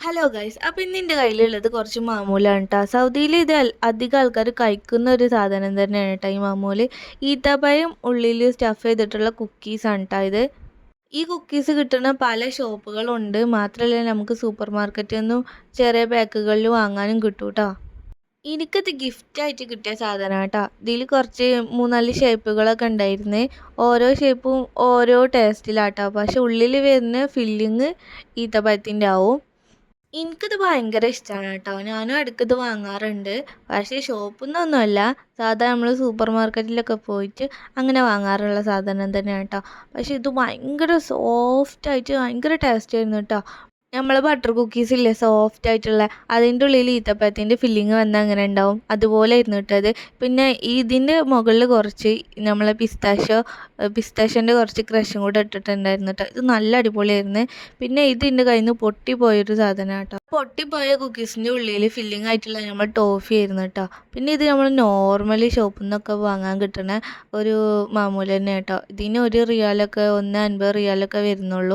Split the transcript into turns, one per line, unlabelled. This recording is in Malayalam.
ഹലോ ഗൈസ്, അപ്പോൾ ഇന്ന് എൻ്റെ കയ്യിലുള്ളത് കുറച്ച് മാമൂലാണ് കേട്ടോ. സൗദിയിൽ ഇത് അധികം ആൾക്കാർ കഴിക്കുന്ന ഒരു സാധനം തന്നെയാണ് കേട്ടോ ഈ മാമൂല്. ഈത്തപ്പഴം ഉള്ളിൽ സ്റ്റഫ് ചെയ്തിട്ടുള്ള കുക്കീസാണ് കേട്ടോ ഇത്. ഈ കുക്കീസ് കിട്ടുന്ന പല ഷോപ്പുകളുണ്ട്. മാത്രമല്ല നമുക്ക് സൂപ്പർ മാർക്കറ്റിൽ നിന്നും ചെറിയ പാക്കുകളിൽ വാങ്ങാനും കിട്ടും കേട്ടോ. എനിക്കത് ഗിഫ്റ്റായിട്ട് കിട്ടിയ സാധനമാണ് കേട്ടോ. ഇതിൽ കുറച്ച് 3-4 ഷേപ്പുകളൊക്കെ ഉണ്ടായിരുന്നേ. ഓരോ ഷേപ്പും ഓരോ ടേസ്റ്റിലാട്ടോ. പക്ഷെ ഉള്ളിൽ വരുന്ന ഫില്ലിങ് ഈത്തപ്പഴത്തിൻ്റെ ആവും. എനിക്കിത് ഭയങ്കര ഇഷ്ടമാണ് കേട്ടോ. ഞാനും ഇടയ്ക്കിത് വാങ്ങാറുണ്ട്. പക്ഷേ ഷോപ്പിൽ നിന്നൊന്നുമല്ല, സാധാ നമ്മൾ സൂപ്പർ മാർക്കറ്റിലൊക്കെ പോയിട്ട് അങ്ങനെ വാങ്ങാറുള്ള സാധനം തന്നെയാണ് കേട്ടോ. പക്ഷേ ഇത് ഭയങ്കര സോഫ്റ്റായിട്ട് ഭയങ്കര ടേസ്റ്റ് ആയിരുന്നു കേട്ടോ. നമ്മൾ ബട്ടർ കുക്കീസ് ഇല്ലേ, സോഫ്റ്റ് ആയിട്ടുള്ള, അതിൻ്റെ ഉള്ളിൽ ഈത്തപ്പഴത്തിൻ്റെ ഫില്ലിങ് വന്നാൽ അങ്ങനെ ഉണ്ടാവും, അതുപോലെ ആയിരുന്നു കേട്ടത്. പിന്നെ ഇതിൻ്റെ മുകളിൽ കുറച്ച് നമ്മളെ പിസ്താഷ്യോൻ്റെ കുറച്ച് ക്രഷും കൂടെ ഇട്ടിട്ടുണ്ടായിരുന്നു കേട്ടോ. ഇത് നല്ല അടിപൊളിയായിരുന്നു. പിന്നെ ഇത് എൻ്റെ കയ്യിൽ നിന്ന് പൊട്ടിപ്പോയൊരു സാധനമാണ് കേട്ടോ. പൊട്ടിപ്പോയ കുക്കീസിൻ്റെ ഉള്ളിൽ ഫില്ലിംഗ് ആയിട്ടുള്ള നമ്മൾ ടോഫി ആയിരുന്നു കേട്ടോ. പിന്നെ ഇത് നമ്മൾ നോർമലി ഷോപ്പിൽ നിന്നൊക്കെ വാങ്ങാൻ കിട്ടുന്ന ഒരു മാമൂല് തന്നെ കേട്ടോ. ഇതിന് 1 റിയാലൊക്കെ 1.50 റിയാലൊക്കെ വരുന്നുള്ളൂ.